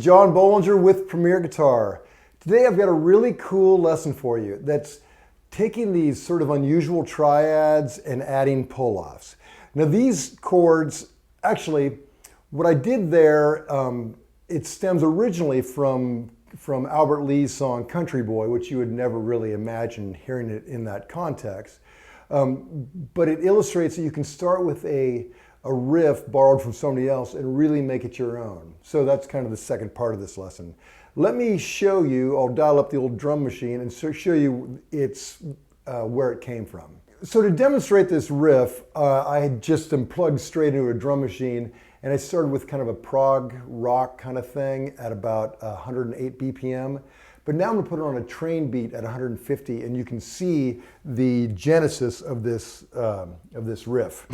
John Bohlinger with Premier Guitar. Today I've got a really cool lesson for you that's taking these sort of unusual triads and adding pull-offs. Now these chords, actually, what I did there, it stems originally from Albert Lee's song Country Boy, which you would never really imagine hearing it in that context. But it illustrates that you can start with a riff borrowed from somebody else and really make it your own. So that's kind of the second part of this lesson. Let me show you, I'll dial up the old drum machine and show you where it came from. So to demonstrate this riff, I just plugged straight into a drum machine, and I started with kind of a prog rock kind of thing at about 108 BPM. But now I'm gonna put it on a train beat at 150, and you can see the genesis of this riff.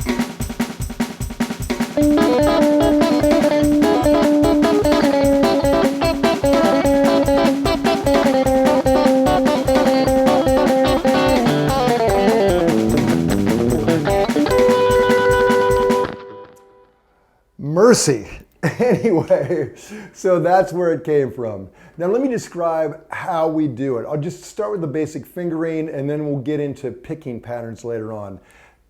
Mercy. Anyway, so that's where it came from. Now let me describe how we do it. I'll just start with the basic fingering and then we'll get into picking patterns later on.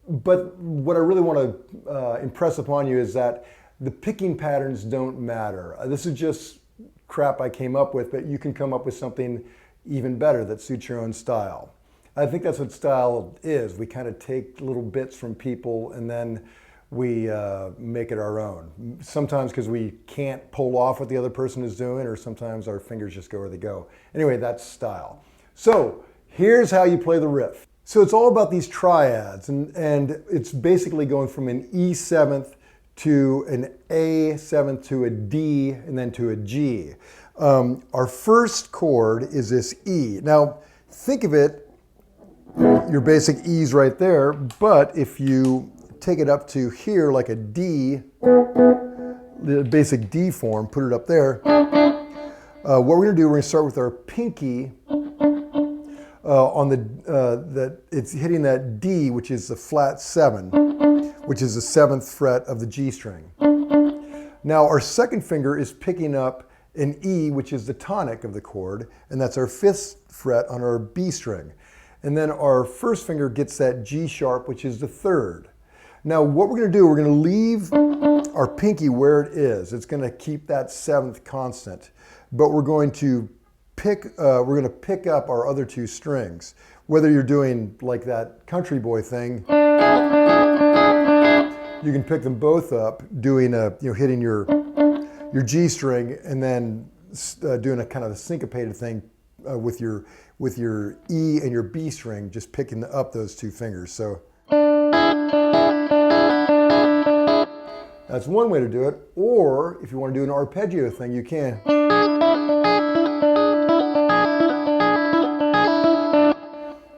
But what I really want to impress upon you is that the picking patterns don't matter. This is just crap I came up with, but you can come up with something even better that suits your own style. I think that's what style is. We kind of take little bits from people and then we make it our own. Sometimes because we can't pull off what the other person is doing, or sometimes our fingers just go where they go. Anyway, that's style. So here's how you play the riff. So it's all about these triads, and it's basically going from an E seventh to an A seventh to a D and then to a G. Our first chord is this E. Now think of it, your basic E's right there, but if you take it up to here like a D, the basic D form, put it up there. What we're gonna do, we're gonna start with our pinky it's hitting that D, which is the flat 7, which is the 7th fret of the G string. Now our second finger is picking up an E, which is the tonic of the chord, and that's our 5th fret on our B string. And then our first finger gets that G sharp, which is the 3rd. Now what we're going to do, we're going to leave our pinky where it is. It's going to keep that 7th constant, but we're going to pick up our other 2 strings. Whether you're doing like that Country Boy thing, you can pick them both up, doing hitting your G string and then doing a kind of a syncopated thing with your E and your B string, just picking up those 2 fingers. So that's one way to do it, or if you want to do an arpeggio thing, you can.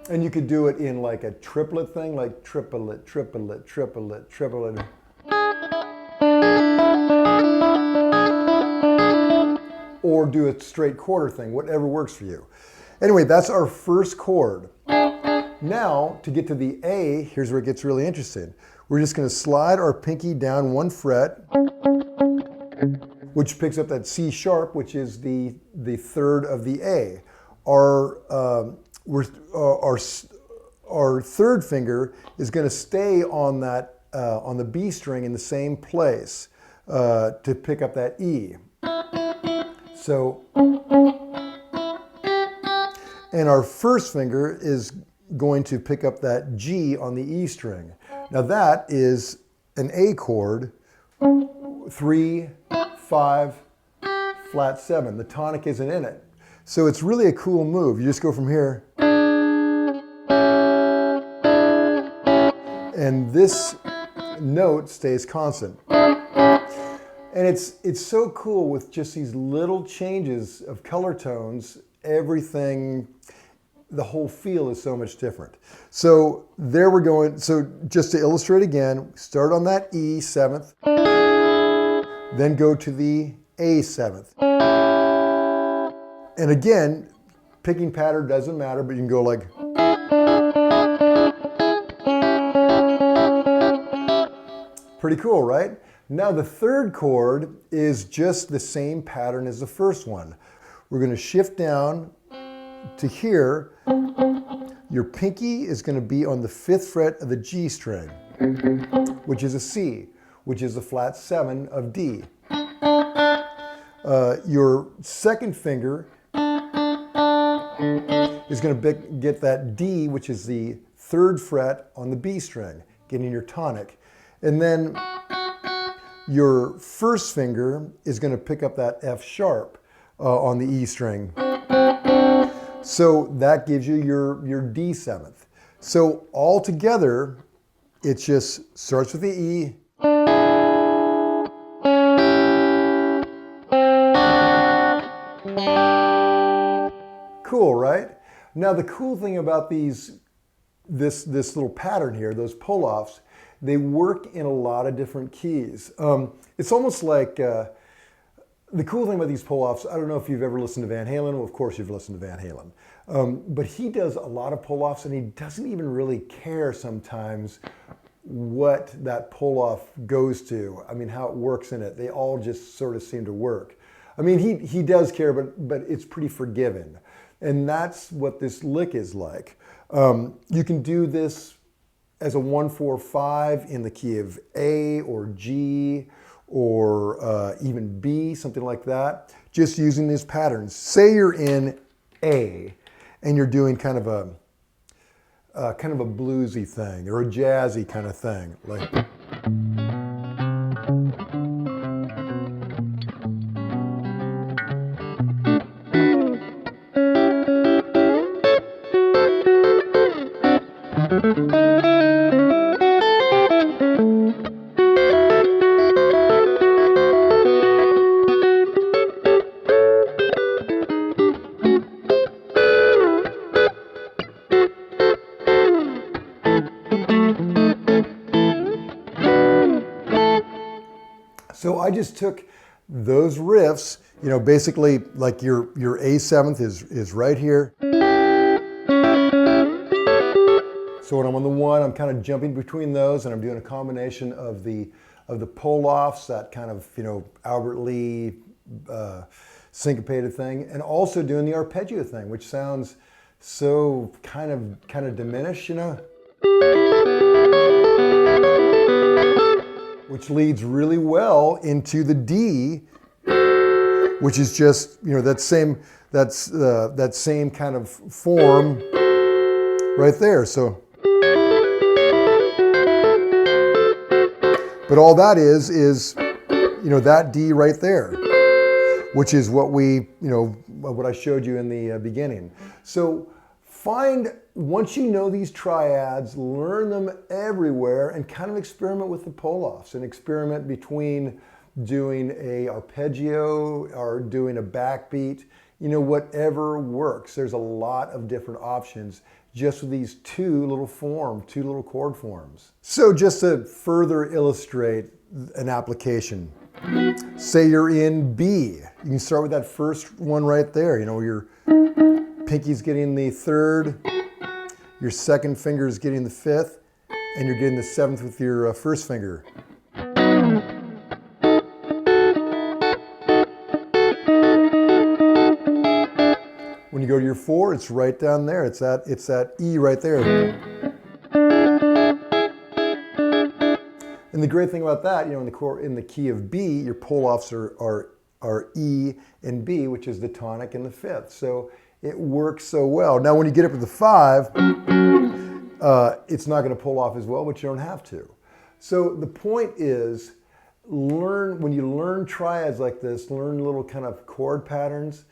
And you could do it in like a triplet thing, like triplet, triplet, triplet, triplet. Or do a straight quarter thing, whatever works for you. Anyway, that's our first chord. Now, to get to the A, here's where it gets really interesting. We're just going to slide our pinky down 1 fret, which picks up that C sharp, which is the 3rd of the A. Our 3rd finger is going to stay on that on the B string in the same place to pick up that E. So, and our first finger is going to pick up that G on the E string. Now that is an A chord, 3, 5, flat 7. The tonic isn't in it. So it's really a cool move. You just go from here, and this note stays constant. And it's so cool with just these little changes of color tones, everything, the whole feel is so much different. So there we're going. So just to illustrate again, start on that E 7th, then go to the A 7th. And again, picking pattern doesn't matter, but you can go like, pretty cool, right? Now the third chord is just the same pattern as the first one. We're going to shift down to here. Your pinky is going to be on the 5th fret of the G string, which is a C, which is the flat 7 of D. Your second finger is going to get that D, which is the 3rd fret on the B string, getting your tonic. And then your first finger is going to pick up that F sharp on the E string. So that gives you your D 7th. So all together, it just starts with the E. Cool, right? Now the cool thing about this little pattern here, those pull-offs, they work in a lot of different keys. It's almost like, the cool thing about these pull-offs, I don't know if you've ever listened to Van Halen. Well, of course you've listened to Van Halen. But he does a lot of pull-offs, and he doesn't even really care sometimes what that pull-off goes to. I mean, how it works in it. They all just sort of seem to work. I mean, he does care, but it's pretty forgiving. And that's what this lick is like. You can do this as a 1-4-5 in the key of A or G, or even B, something like that, just using these patterns. Say you're in A and you're doing kind of a bluesy thing or a jazzy kind of thing, like. So I just took those riffs, you know, basically like your A 7th is right here. So when I'm on the 1, I'm kind of jumping between those, and I'm doing a combination of the pull-offs, that kind of, you know, Albert Lee syncopated thing, and also doing the arpeggio thing, which sounds so kind of diminished, you know. Which leads really well into the D, which is just, you know, that same kind of form right there. So, but all that is, you know, that D right there, which is what what I showed you in the beginning. So once you know these triads, learn them everywhere and kind of experiment with the pull-offs and experiment between doing a arpeggio or doing a backbeat, you know, whatever works. There's a lot of different options just with these two little chord forms. So just to further illustrate an application, say you're in B. You can start with that first one right there. You know, your pinky's getting the 3rd, your second finger is getting the 5th, and you're getting the 7th with your first finger. When you go to your 4, it's right down there. It's that E right there. And the great thing about that, you know, in the key of B, your pull-offs are E and B, which is the tonic and the 5th. So it works so well. Now, when you get up to the 5, it's not going to pull off as well, but you don't have to. So the point is, when you learn triads like this, learn little kind of chord patterns,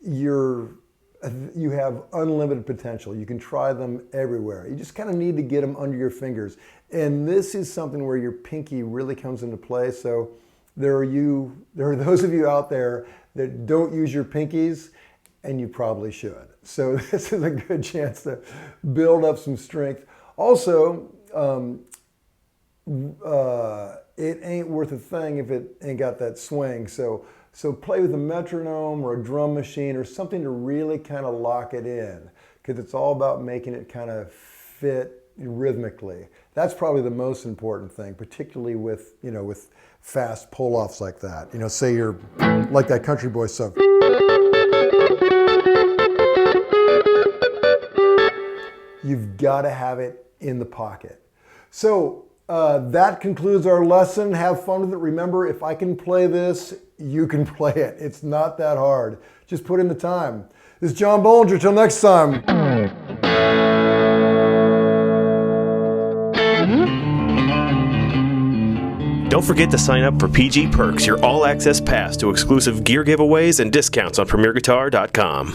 you have unlimited potential. You can try them everywhere. You just kind of need to get them under your fingers. And this is something where your pinky really comes into play. So there are those of you out there that don't use your pinkies, and you probably should. So this is a good chance to build up some strength. Also, it ain't worth a thing if it ain't got that swing. So play with a metronome or a drum machine or something to really kind of lock it in, because it's all about making it kind of fit rhythmically. That's probably the most important thing, particularly with, with fast pull-offs like that. Say you're like that country boy stuff. You've got to have it in the pocket. So that concludes our lesson. Have fun with it. Remember, if I can play this, you can play it. It's not that hard. Just put in the time. This is John Bohlinger. Till next time. Don't forget to sign up for PG Perks, your all-access pass to exclusive gear giveaways and discounts on PremierGuitar.com.